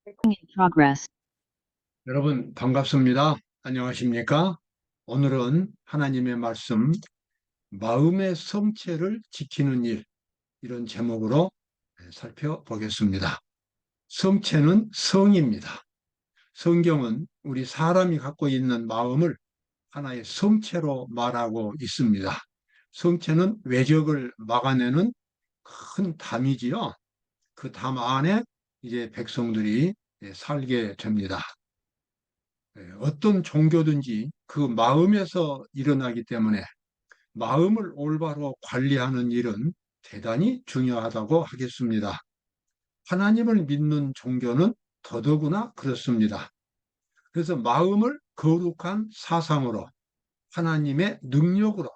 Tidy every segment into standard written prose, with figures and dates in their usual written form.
In progress. 여러분 반갑습니다. 안녕하십니까? 오늘은 하나님의 말씀 마음의 성체를 지키는 일 이런 제목으로 살펴보겠습니다. 성체는 성입니다. 성경은 우리 사람이 갖고 있는 마음을 하나의 성체로 말하고 있습니다. 성체는 외적을 막아내는 큰 담이지요. 그 담 안에 이제 백성들이 살게 됩니다. 어떤 종교든지 그 마음에서 일어나기 때문에 마음을 올바로 관리하는 일은 대단히 중요하다고 하겠습니다. 하나님을 믿는 종교는 더더구나 그렇습니다. 그래서 마음을 거룩한 사상으로 하나님의 능력으로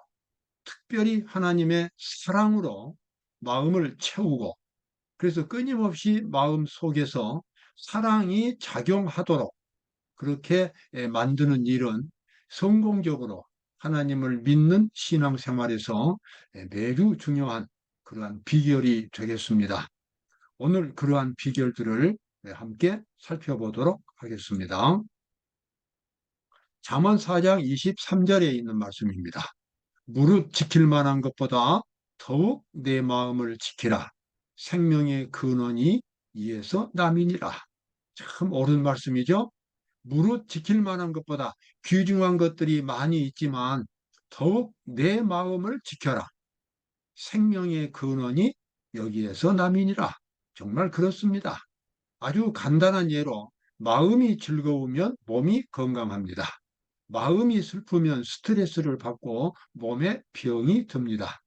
특별히 하나님의 사랑으로 마음을 채우고 그래서 끊임없이 마음 속에서 사랑이 작용하도록 그렇게 만드는 일은 성공적으로 하나님을 믿는 신앙생활에서 매우 중요한 그러한 비결이 되겠습니다. 오늘 그러한 비결들을 함께 살펴보도록 하겠습니다. 잠언 4장 23절에 있는 말씀입니다. 무릇 지킬 만한 것보다 더욱 내 마음을 지키라. 생명의 근원이 이에서 남이니라. 참 옳은 말씀이죠. 무릇 지킬 만한 것보다 귀중한 것들이 많이 있지만 더욱 내 마음을 지켜라. 생명의 근원이 여기에서 남이니라. 정말 그렇습니다. 아주 간단한 예로 마음이 즐거우면 몸이 건강합니다. 마음이 슬프면 스트레스를 받고 몸에 병이 듭니다.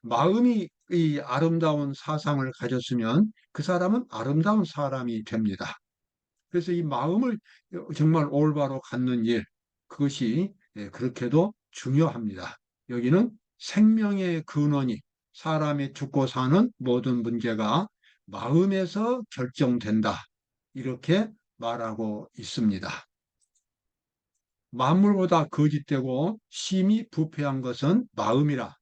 마음이 이 아름다운 사상을 가졌으면 그 사람은 아름다운 사람이 됩니다. 그래서 이 마음을 정말 올바로 갖는 일, 그것이 그렇게도 중요합니다. 여기는 생명의 근원이 사람이 죽고 사는 모든 문제가 마음에서 결정된다. 이렇게 말하고 있습니다. 만물보다 거짓되고 심히 부패한 것은 마음이라.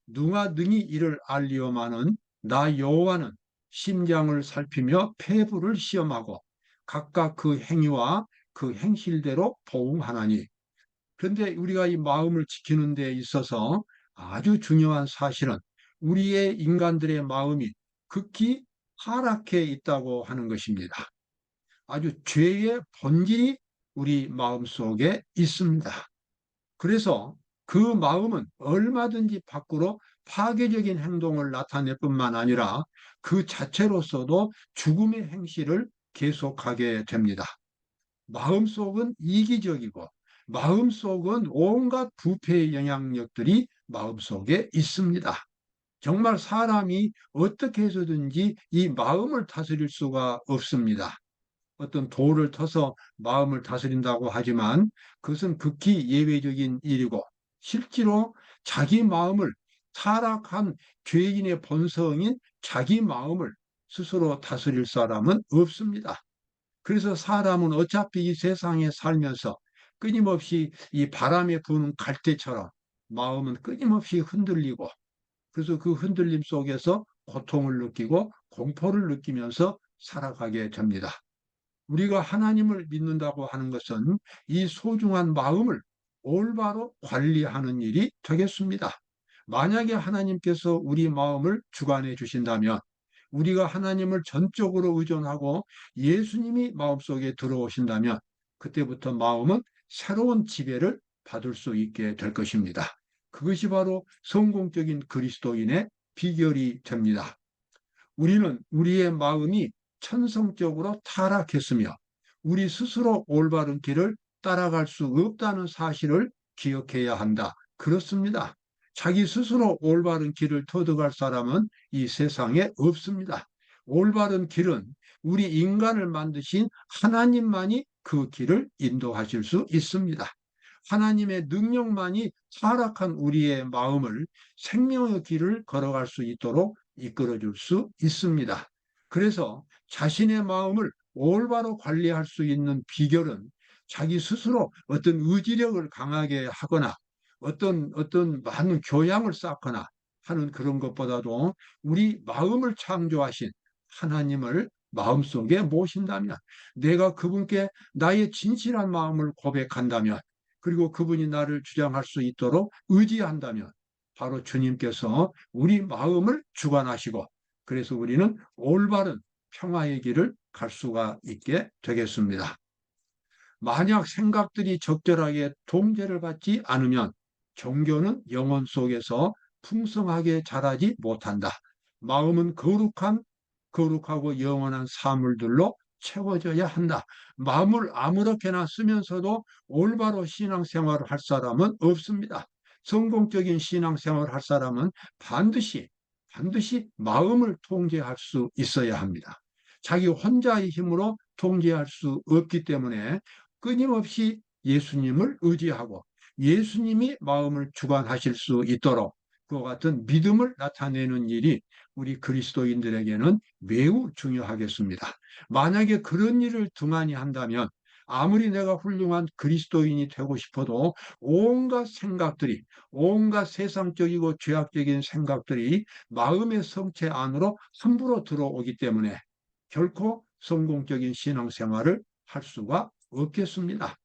누가 능히 이를 알리오마는 나 여호와는 심장을 살피며 폐부를 시험하고 각각 그 행위와 그 행실대로 보응하나니. 그런데 우리가 이 마음을 지키는 데 있어서 아주 중요한 사실은 우리의 인간들의 마음이 극히 타락해 있다고 하는 것입니다. 아주 죄의 본질이 우리 마음 속에 있습니다. 그래서 그 마음은 얼마든지 밖으로 파괴적인 행동을 나타낼 뿐만 아니라 그 자체로서도 죽음의 행실을 계속하게 됩니다. 마음속은 이기적이고 마음속은 온갖 부패의 영향력들이 마음속에 있습니다. 정말 사람이 어떻게 해서든지 이 마음을 다스릴 수가 없습니다. 어떤 돌을 터서 마음을 다스린다고 하지만 그것은 극히 예외적인 일이고 실제로 자기 마음을 타락한 죄인의 본성인 자기 마음을 스스로 다스릴 사람은 없습니다. 그래서 사람은 어차피 이 세상에 살면서 끊임없이 이 바람에 부는 갈대처럼 마음은 끊임없이 흔들리고 그래서 그 흔들림 속에서 고통을 느끼고 공포를 느끼면서 살아가게 됩니다. 우리가 하나님을 믿는다고 하는 것은 이 소중한 마음을 올바로 관리하는 일이 되겠습니다. 만약에 하나님께서 우리 마음을 주관해 주신다면 우리가 하나님을 전적으로 의존하고 예수님이 마음속에 들어오신다면 그때부터 마음은 새로운 지배를 받을 수 있게 될 것입니다. 그것이 바로 성공적인 그리스도인의 비결이 됩니다. 우리는 우리의 마음이 천성적으로 타락했으며 우리 스스로 올바른 길을 따라갈 수 없다는 사실을 기억해야 한다. 그렇습니다. 자기 스스로 올바른 길을 터득할 사람은 이 세상에 없습니다. 올바른 길은 우리 인간을 만드신 하나님만이 그 길을 인도하실 수 있습니다. 하나님의 능력만이 타락한 우리의 마음을 생명의 길을 걸어갈 수 있도록 이끌어 줄 수 있습니다. 그래서 자신의 마음을 올바로 관리할 수 있는 비결은 자기 스스로 어떤 의지력을 강하게 하거나 어떤 많은 교양을 쌓거나 하는 그런 것보다도 우리 마음을 창조하신 하나님을 마음속에 모신다면, 내가 그분께 나의 진실한 마음을 고백한다면, 그리고 그분이 나를 주장할 수 있도록 의지한다면, 바로 주님께서 우리 마음을 주관하시고, 그래서 우리는 올바른 평화의 길을 갈 수가 있게 되겠습니다. 만약 생각들이 적절하게 통제를 받지 않으면 종교는 영혼 속에서 풍성하게 자라지 못한다. 마음은 거룩하고 영원한 사물들로 채워져야 한다. 마음을 아무렇게나 쓰면서도 올바로 신앙생활을 할 사람은 없습니다. 성공적인 신앙생활을 할 사람은 반드시 마음을 통제할 수 있어야 합니다. 자기 혼자의 힘으로 통제할 수 없기 때문에 끊임없이 예수님을 의지하고 예수님이 마음을 주관하실 수 있도록 그와 같은 믿음을 나타내는 일이 우리 그리스도인들에게는 매우 중요하겠습니다. 만약에 그런 일을 등한히 한다면 아무리 내가 훌륭한 그리스도인이 되고 싶어도 온갖 세상적이고 죄악적인 생각들이 마음의 성체 안으로 함부로 들어오기 때문에 결코 성공적인 신앙생활을 할 수가 없겠습니다.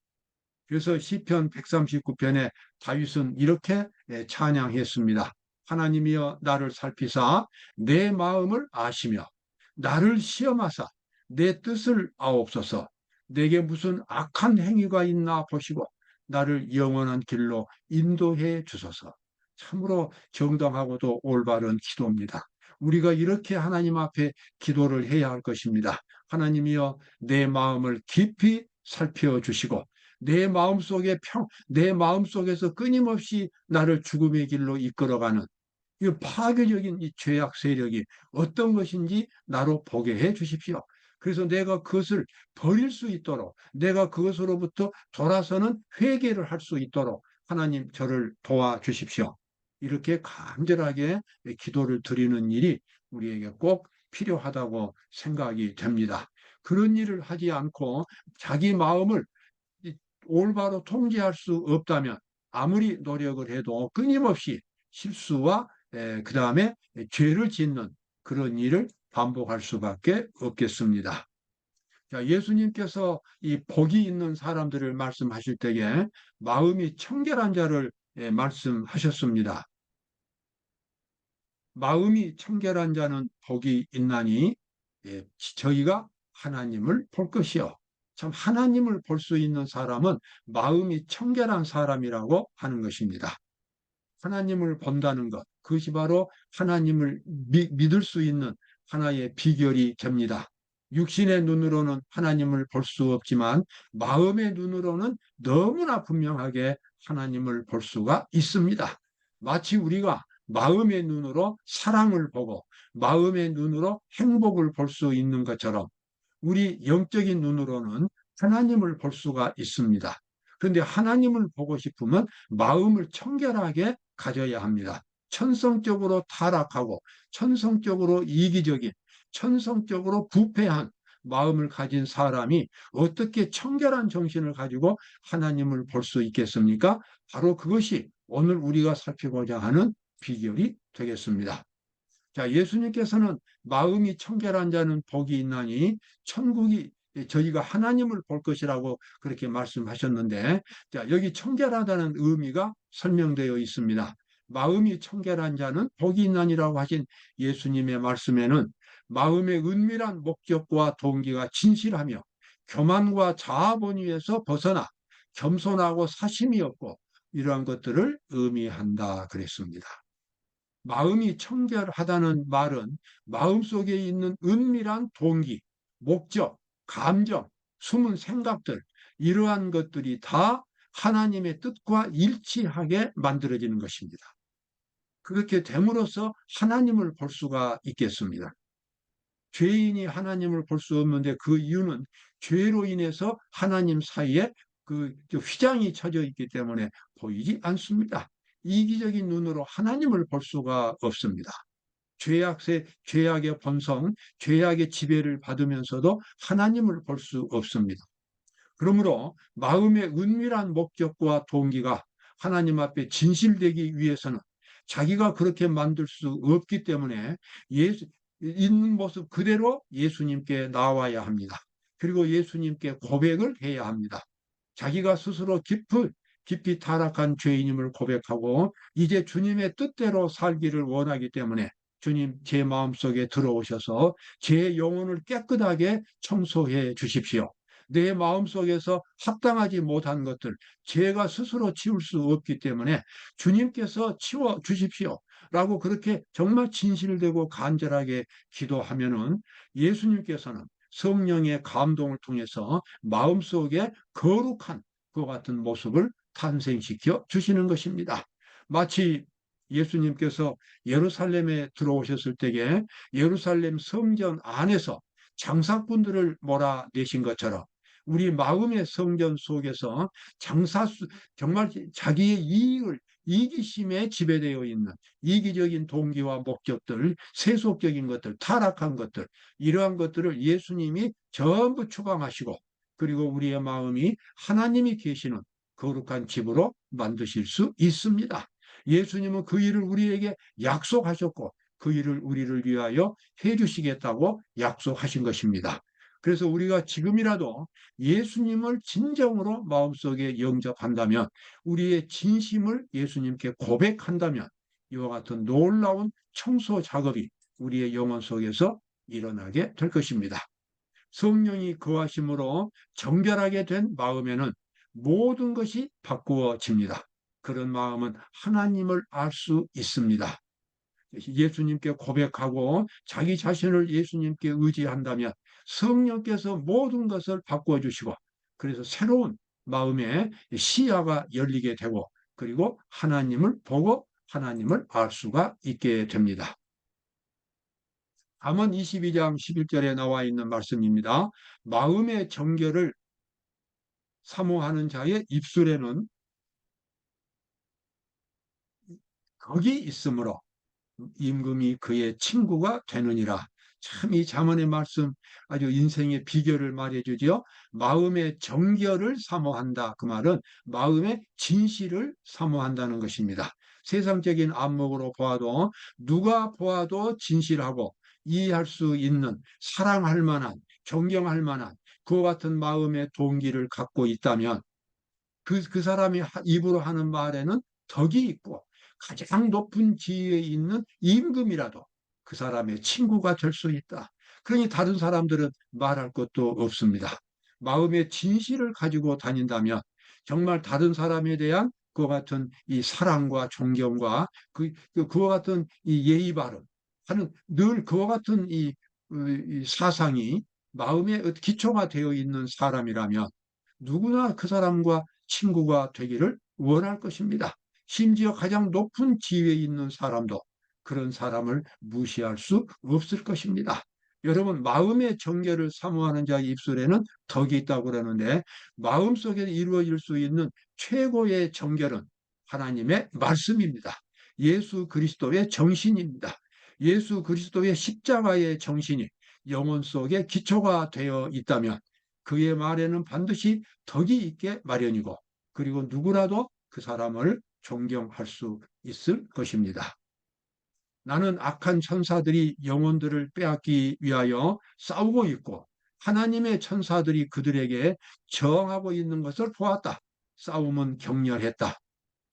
그래서 시편 139편에 다윗은 이렇게 찬양했습니다. 하나님이여 나를 살피사 내 마음을 아시며 나를 시험하사 내 뜻을 아옵소서. 내게 무슨 악한 행위가 있나 보시고 나를 영원한 길로 인도해 주소서. 참으로 정당하고도 올바른 기도입니다. 우리가 이렇게 하나님 앞에 기도를 해야 할 것입니다. 하나님이여 내 마음을 깊이 살펴주시고 내 마음속에서 끊임없이 나를 죽음의 길로 이끌어가는 이 파괴적인 이 죄악 세력이 어떤 것인지 나로 보게 해 주십시오. 그래서 내가 그것을 버릴 수 있도록, 내가 그것으로부터 돌아서는 회개를 할 수 있도록 하나님 저를 도와주십시오. 이렇게 간절하게 기도를 드리는 일이 우리에게 꼭 필요하다고 생각이 됩니다. 그런 일을 하지 않고 자기 마음을 올바로 통제할 수 없다면 아무리 노력을 해도 끊임없이 실수와 그 다음에 죄를 짓는 그런 일을 반복할 수밖에 없겠습니다. 자, 예수님께서 이 복이 있는 사람들을 말씀하실 때에 마음이 청결한 자를 말씀하셨습니다. 마음이 청결한 자는 복이 있나니 저희가 하나님을 볼 것이요. 참 하나님을 볼 수 있는 사람은 마음이 청결한 사람이라고 하는 것입니다. 하나님을 본다는 것, 그것이 바로 하나님을 믿을 수 있는 하나의 비결이 됩니다. 육신의 눈으로는 하나님을 볼 수 없지만 마음의 눈으로는 너무나 분명하게 하나님을 볼 수가 있습니다. 마치 우리가 마음의 눈으로 사랑을 보고 마음의 눈으로 행복을 볼 수 있는 것처럼 우리 영적인 눈으로는 하나님을 볼 수가 있습니다. 그런데 하나님을 보고 싶으면 마음을 청결하게 가져야 합니다. 천성적으로 타락하고 천성적으로 이기적인 천성적으로 부패한 마음을 가진 사람이 어떻게 청결한 정신을 가지고 하나님을 볼 수 있겠습니까? 바로 그것이 오늘 우리가 살피고자 하는 비결이 되겠습니다. 자, 예수님께서는 마음이 청결한 자는 복이 있나니 천국이 저희가 하나님을 볼 것이라고 그렇게 말씀하셨는데, 자, 여기 청결하다는 의미가 설명되어 있습니다. 마음이 청결한 자는 복이 있나니라고 하신 예수님의 말씀에는 마음의 은밀한 목적과 동기가 진실하며 교만과 자아본위에서 벗어나 겸손하고 사심이 없고 이러한 것들을 의미한다 그랬습니다. 마음이 청결하다는 말은 마음속에 있는 은밀한 동기, 목적, 감정, 숨은 생각들, 이러한 것들이 다 하나님의 뜻과 일치하게 만들어지는 것입니다. 그렇게 됨으로써 하나님을 볼 수가 있겠습니다. 죄인이 하나님을 볼 수 없는데 그 이유는 죄로 인해서 하나님 사이에 그 휘장이 쳐져 있기 때문에 보이지 않습니다. 이기적인 눈으로 하나님을 볼 수가 없습니다. 죄악의 본성, 죄악의 지배를 받으면서도 하나님을 볼 수 없습니다. 그러므로 마음의 은밀한 목적과 동기가 하나님 앞에 진실되기 위해서는 자기가 그렇게 만들 수 없기 때문에 있는 모습 그대로 예수님께 나와야 합니다. 그리고 예수님께 고백을 해야 합니다. 자기가 스스로 깊이 타락한 죄인임을 고백하고 이제 주님의 뜻대로 살기를 원하기 때문에 주님 제 마음속에 들어오셔서 제 영혼을 깨끗하게 청소해 주십시오. 내 마음속에서 합당하지 못한 것들 제가 스스로 치울 수 없기 때문에 주님께서 치워 주십시오. 라고 그렇게 정말 진실되고 간절하게 기도하면은 예수님께서는 성령의 감동을 통해서 마음속에 거룩한 그 같은 모습을 탄생시켜 주시는 것입니다. 마치 예수님께서 예루살렘에 들어오셨을 때에 예루살렘 성전 안에서 장사꾼들을 몰아내신 것처럼 우리 마음의 성전 속에서 정말 자기의 이기심에 지배되어 있는 이기적인 동기와 목적들, 세속적인 것들, 타락한 것들, 이러한 것들을 예수님이 전부 추방하시고 그리고 우리의 마음이 하나님이 계시는 거룩한 집으로 만드실 수 있습니다. 예수님은 그 일을 우리에게 약속하셨고 그 일을 우리를 위하여 해 주시겠다고 약속하신 것입니다. 그래서 우리가 지금이라도 예수님을 진정으로 마음속에 영접한다면 우리의 진심을 예수님께 고백한다면 이와 같은 놀라운 청소 작업이 우리의 영혼 속에서 일어나게 될 것입니다. 성령이 거하심으로 정결하게 된 마음에는 모든 것이 바꾸어집니다. 그런 마음은 하나님을 알 수 있습니다. 예수님께 고백하고 자기 자신을 예수님께 의지한다면 성령께서 모든 것을 바꾸어 주시고 그래서 새로운 마음의 시야가 열리게 되고 그리고 하나님을 보고 하나님을 알 수가 있게 됩니다. 잠언 22장 11절에 나와 있는 말씀입니다. 마음의 정결을 사모하는 자의 입술에는 덕이 있으므로 임금이 그의 친구가 되느니라. 참 이 잠언의 말씀 아주 인생의 비결을 말해주지요. 마음의 정결을 사모한다. 그 말은 마음의 진실을 사모한다는 것입니다. 세상적인 안목으로 보아도 누가 보아도 진실하고 이해할 수 있는 사랑할 만한 존경할 만한 그와 같은 마음의 동기를 갖고 있다면 그 사람이 입으로 하는 말에는 덕이 있고 가장 높은 지위에 있는 임금이라도 그 사람의 친구가 될 수 있다. 그러니 다른 사람들은 말할 것도 없습니다. 마음의 진실을 가지고 다닌다면 정말 다른 사람에 대한 그와 같은 이 사랑과 존경과 그와 같은 이 예의 바름 하는 늘 그와 같은 이 사상이 마음의 기초가 되어 있는 사람이라면 누구나 그 사람과 친구가 되기를 원할 것입니다. 심지어 가장 높은 지위에 있는 사람도 그런 사람을 무시할 수 없을 것입니다. 여러분, 마음의 정결을 사모하는 자의 입술에는 덕이 있다고 그러는데 마음속에 이루어질 수 있는 최고의 정결은 하나님의 말씀입니다. 예수 그리스도의 정신입니다. 예수 그리스도의 십자가의 정신이 영혼 속에 기초가 되어 있다면 그의 말에는 반드시 덕이 있게 마련이고 그리고 누구라도 그 사람을 존경할 수 있을 것입니다. 나는 악한 천사들이 영혼들을 빼앗기 위하여 싸우고 있고 하나님의 천사들이 그들에게 저항하고 있는 것을 보았다. 싸움은 격렬했다.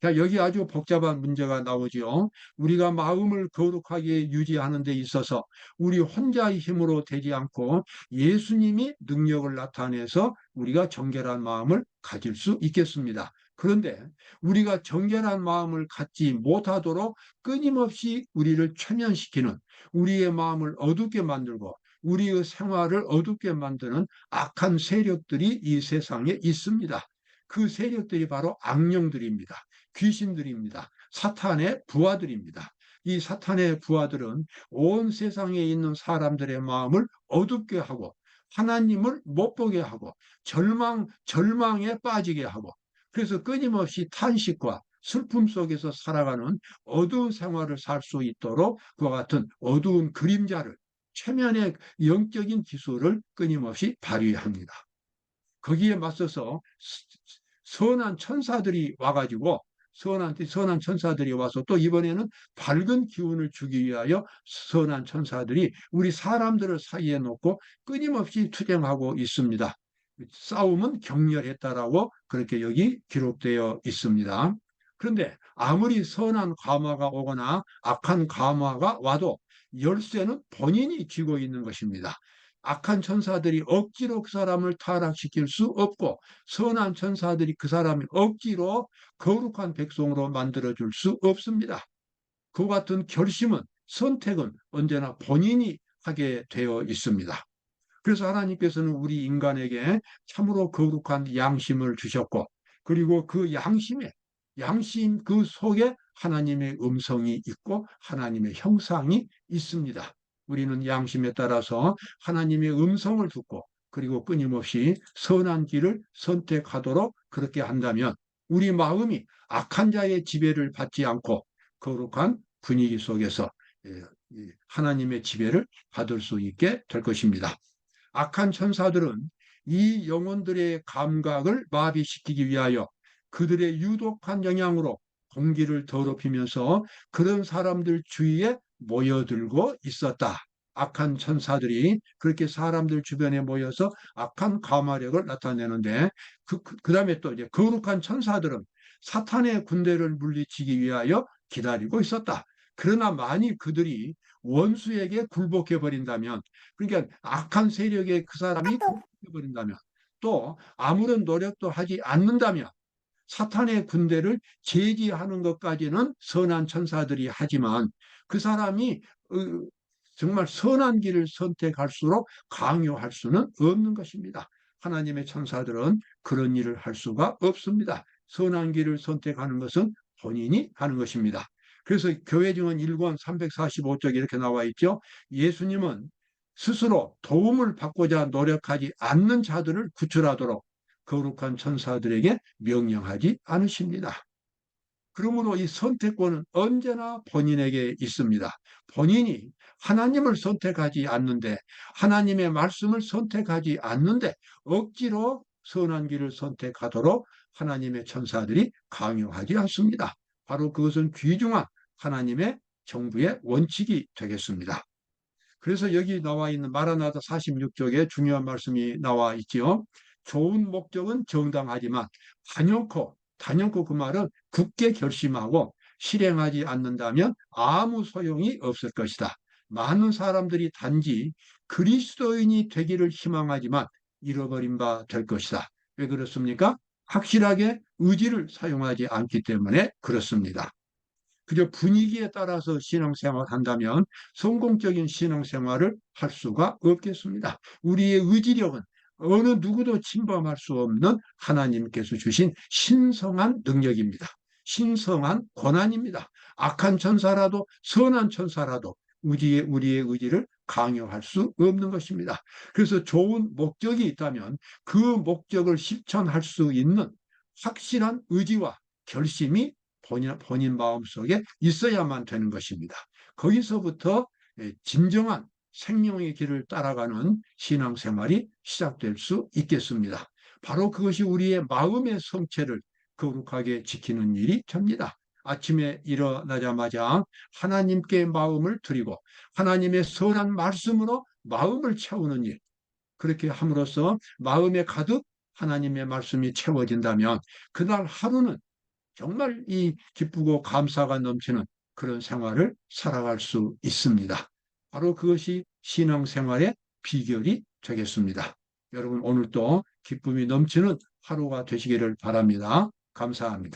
자, 여기 아주 복잡한 문제가 나오지요. 우리가 마음을 거룩하게 유지하는 데 있어서 우리 혼자의 힘으로 되지 않고 예수님이 능력을 나타내서 우리가 정결한 마음을 가질 수 있겠습니다. 그런데 우리가 정결한 마음을 갖지 못하도록 끊임없이 우리를 최면시키는 우리의 마음을 어둡게 만들고 우리의 생활을 어둡게 만드는 악한 세력들이 이 세상에 있습니다. 그 세력들이 바로 악령들입니다. 귀신들입니다. 사탄의 부하들입니다. 이 사탄의 부하들은 온 세상에 있는 사람들의 마음을 어둡게 하고 하나님을 못 보게 하고 절망에 빠지게 하고 그래서 끊임없이 탄식과 슬픔 속에서 살아가는 어두운 생활을 살 수 있도록 그와 같은 어두운 그림자를 최면의 영적인 기술을 끊임없이 발휘합니다. 거기에 맞서서 선한 천사들이 와가지고 선한 천사들이 와서 또 이번에는 밝은 기운을 주기 위하여 선한 천사들이 우리 사람들을 사이에 놓고 끊임없이 투쟁하고 있습니다. 싸움은 격렬했다라고 그렇게 여기 기록되어 있습니다. 그런데 아무리 선한 감화가 오거나 악한 감화가 와도 열쇠는 본인이 쥐고 있는 것입니다. 악한 천사들이 억지로 그 사람을 타락시킬 수 없고 선한 천사들이 그 사람을 억지로 거룩한 백성으로 만들어줄 수 없습니다. 그 같은 결심은 선택은 언제나 본인이 하게 되어 있습니다. 그래서 하나님께서는 우리 인간에게 참으로 거룩한 양심을 주셨고 그리고 그 양심 그 속에 하나님의 음성이 있고 하나님의 형상이 있습니다. 우리는 양심에 따라서 하나님의 음성을 듣고 그리고 끊임없이 선한 길을 선택하도록 그렇게 한다면 우리 마음이 악한 자의 지배를 받지 않고 거룩한 분위기 속에서 하나님의 지배를 받을 수 있게 될 것입니다. 악한 천사들은 이 영혼들의 감각을 마비시키기 위하여 그들의 유독한 영향으로 공기를 더럽히면서 그런 사람들 주위에 모여들고 있었다. 악한 천사들이 그렇게 사람들 주변에 모여서 악한 감화력을 나타내는데 그다음에 또 이제 거룩한 천사들은 사탄의 군대를 물리치기 위하여 기다리고 있었다. 그러나 만일 그들이 원수에게 굴복해 버린다면 그러니까 악한 세력에 그 사람이 굴복해 버린다면 또 아무런 노력도 하지 않는다면 사탄의 군대를 제지하는 것까지는 선한 천사들이 하지만 그 사람이 정말 선한 길을 선택할수록 강요할 수는 없는 것입니다. 하나님의 천사들은 그런 일을 할 수가 없습니다. 선한 길을 선택하는 것은 본인이 하는 것입니다. 그래서 교회증언 1권 345쪽에 이렇게 나와 있죠. 예수님은 스스로 도움을 받고자 노력하지 않는 자들을 구출하도록 거룩한 천사들에게 명령하지 않으십니다. 그러므로 이 선택권은 언제나 본인에게 있습니다. 본인이 하나님을 선택하지 않는데 하나님의 말씀을 선택하지 않는데 억지로 선한 길을 선택하도록 하나님의 천사들이 강요하지 않습니다. 바로 그것은 귀중한 하나님의 정부의 원칙이 되겠습니다. 그래서 여기 나와 있는 마라나다 46쪽에 중요한 말씀이 나와 있지요. 좋은 목적은 정당하지만 단연코 그 말은 굳게 결심하고 실행하지 않는다면 아무 소용이 없을 것이다. 많은 사람들이 단지 그리스도인이 되기를 희망하지만 잃어버린 바 될 것이다. 왜 그렇습니까? 확실하게 의지를 사용하지 않기 때문에 그렇습니다. 그저 분위기에 따라서 신앙생활을 한다면 성공적인 신앙생활을 할 수가 없겠습니다. 우리의 의지력은 어느 누구도 침범할 수 없는 하나님께서 주신 신성한 능력입니다. 신성한 권한입니다. 악한 천사라도 선한 천사라도 우리의 의지를 강요할 수 없는 것입니다. 그래서 좋은 목적이 있다면 그 목적을 실천할 수 있는 확실한 의지와 결심이 본인 마음속에 있어야만 되는 것입니다. 거기서부터 진정한 생명의 길을 따라가는 신앙생활이 시작될 수 있겠습니다. 바로 그것이 우리의 마음의 성체를 거룩하게 지키는 일이 됩니다. 아침에 일어나자마자 하나님께 마음을 드리고 하나님의 선한 말씀으로 마음을 채우는 일, 그렇게 함으로써 마음에 가득 하나님의 말씀이 채워진다면 그날 하루는 정말 이 기쁘고 감사가 넘치는 그런 생활을 살아갈 수 있습니다. 바로 그것이 신앙생활의 비결이 되겠습니다. 여러분 오늘도 기쁨이 넘치는 하루가 되시기를 바랍니다. 감사합니다.